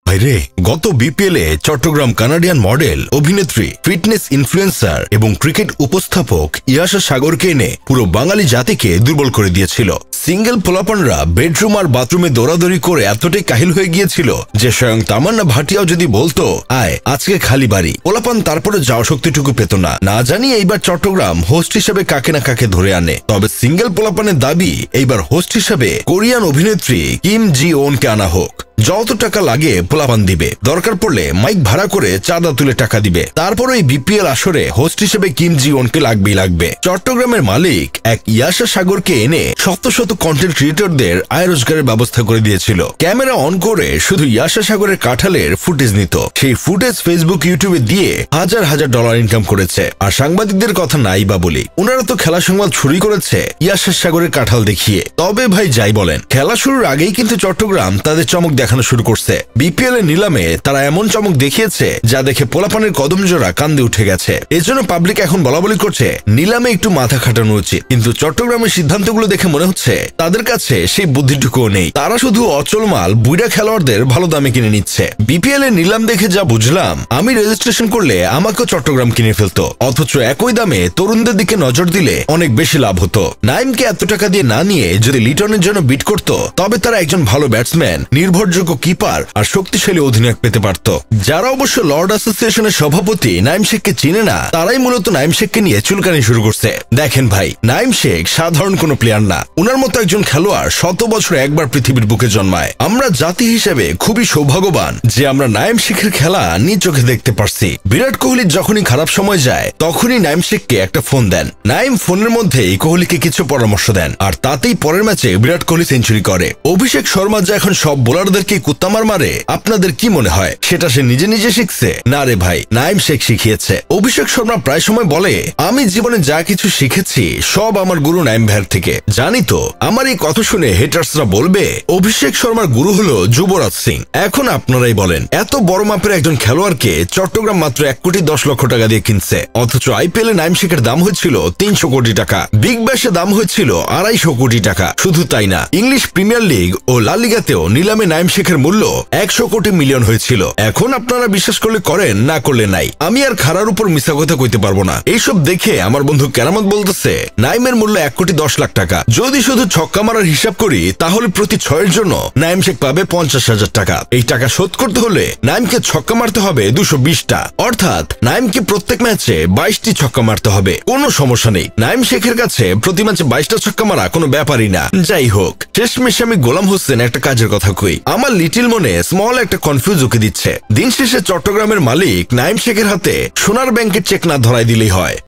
ভাইরে, গত বিপিএলে চট্টগ্রাম কানাডিয়ান মডেল, অভিনেত্রী, ফিটনেস ইনফ্লুয়েন্সার এবং ক্রিকেট উপস্থাপক ইয়াশা সাগরকে এনে পুরো বাঙালি জাতিকে দুর্বল করে দিয়েছিল। সিঙ্গেল পোলাপানরা বেডরুম আর বাথরুমে দৌড়াদৌড়ি করে এতটাই কাহিল হয়ে গিয়েছিল যে স্বয়ং তামান্না ভাটিয়াও যদি বলতো আয় আজকে খালি বাড়ি, পোলাপান তারপরে যাওয়া শক্তিটুকু পেত না। না জানি এইবার চট্টগ্রাম হোস্ট হিসেবে কাকে না কাকে ধরে আনে। তবে সিঙ্গেল পোলাপানের দাবি এইবার হোস্ট হিসেবে কোরিয়ান অভিনেত্রী কিম জি ওনকে আনা হোক। যত টাকা লাগে পোলাপান দিবে, দরকার পড়লে মাইক ভাড়া করে চাঁদা তুলে টাকা দিবে। তারপর এই বিপিএল আসরে হোস্ট হিসেবে কিম জি ওনকে লাগবে। চট্টগ্রামের মালিক এক ইয়াশা সাগরকে এনে শত শত কন্টেন্ট ক্রিয়েটরদের আয় রোজগারের ব্যবস্থা করে দিয়েছিল। ক্যামেরা অন করে শুধু ইয়াশা সাগরের কাঁঠালের ফুটেজ নিত, সেই ফুটেজ ফেসবুক ইউটিউবে দিয়ে হাজার হাজার ডলার ইনকাম করেছে। আর সাংবাদিকদের কথা নাই বা বলি, ওনারা তো খেলা সংবাদ শুরুই করেছে ইয়াশা সাগরের কাঁঠাল দেখিয়ে। তবে ভাই যাই বলেন, খেলা শুরুর আগেই কিন্তু চট্টগ্রাম তাদের চমক দেখানো শুরু করছে। বিপিএল এর নিলামে তারা এমন চমক দেখিয়েছে যা দেখে পোলাপানের কদম জোড়া কান্দে উঠে গেছে। এজন্য পাবলিক এখন বলাবলি করছে নিলামে একটু মাথা খাটানো উচিত। কিন্তু চট্টগ্রামের সিদ্ধান্তগুলো দেখে মনে হচ্ছে তাদের কাছে সেই বুদ্ধিটুকুও নেই। তারা শুধু অচল মাল বুইড়া খেলোয়াড়দের ভালো দামে কিনে নিচ্ছে। বিপিএল এর নিলাম দেখে যা বুঝলাম, আমি রেজিস্ট্রেশন করলে আমাকেও চট্টগ্রাম কিনে ফেলতো, অথচ একই দামে তরুণদের দিকে নজর দিলে অনেক বেশি লাভ হতো। নাইমকে এত টাকা দিয়ে না নিয়ে যদি লিটনের জন্য বিট করত, তবে তারা একজন ভালো ব্যাটসম্যান, নির্ভরযোগ্য কিপার আর শক্তিশালী অধিনায়ক পেতে পারত। যারা অবশ্য লর্ড অ্যাসোসিয়েশনের সভাপতি নাইম শেখকে চিনে না, তারাই মূলত নাইম শেখকে নিয়ে চুলকানি শুরু করছে। দেখেন ভাই, নাইম শেখ সাধারণ কোনো প্লেয়ার না। উনার মতো একজন খেলোয়াড় শত বছরে একবার পৃথিবীর বুকে জন্মায়। আমরা জাতি হিসেবে খুবই সৌভাগ্যবান যে আমরা নাইম শেখের খেলা নিজ চোখে দেখতে পারছি। বিরাট কোহলির যখনই খারাপ সময় যায় তখনই নাইম শেখকে একটা ফোন দেন। নাইম ফোনের মধ্যেই কোহলিকে কিছু পরামর্শ দেন, আর তাতেই পরের ম্যাচে বিরাট কোহলি সেঞ্চুরি করে। অভিষেক শর্মা যে এখন সব বোলারদেরকে কুত্তামার মারে, আপনাদের কি মনে হয় সেটা সে নিজে নিজে শিখছে? না রে ভাই, নাইম শেখ শিখিয়েছে। অভিষেক শর্মা প্রায় সময় বলে, আমি জীবনে যা কিছু শিখেছি সব আমার গুরু নাইম ভাইয়ের থেকে। জানি তো আমার এই কথা শুনে হেটার্সরা বলবে অভিষেক শর্মার গুরু হলো যুবরাজ সিং। এখন আপনারাই বলেন, এত বড় মাপের একজন খেলোয়াড়কে চট্টগ্রাম মাত্র 1,10,00,000 টাকা দিয়ে কিনছে, অথচ আইপিএল এ নাইম শেখের দাম হয়েছিল 300 কোটি টাকা, বিগ ব্যাশে দাম হয়েছিল 250 কোটি টাকা। শুধু তাই না, ইংলিশ প্রিমিয়ার লিগ ও লা লিগাতেও নিলামে নাইম শেখের মূল্য 100 কোটি মিলিয়ন হয়েছিল। এখন আপনারা বিশ্বাস করলে করেন, না করলে নাই। আমি আর খারার উপর মিথ্যা কথা কইতে পারবো না। এইসব দেখে আমার বন্ধু কেরামত বলতেছে নাইমের মূল্য 1,10,00,000 টাকা। যদি শুধু ছক্কা মারার হিসাব করি তাহলে প্রতি 6 জন্য নাইম শেখ পাবে 50,000 টাকা। এই টাকা শোধ করতে হলে নাইমকে ছক্কা মারতে হবে 220টা, অর্থাৎ নাইমকে প্রত্যেক ম্যাচে 22টি ছক্কা মারতে হবে। কোনো সমস্যা নেই, নাইম শেখের কাছে প্রতি ম্যাচে 22টা ছক্কা মারা কোনো ব্যাপারই না। যাই হোক, শেষমেশ আমি গোলাম হোসেন একটা কাজের কথা কই, আমার লিটিল মনে স্মল একটা কনফিউজ ওকে দিচ্ছে। দিন শেষে চট্টগ্রামের মালিক নাইম শেখের হাতে সোনার ব্যাংকের চেক না ধরাই দিলেই হয়।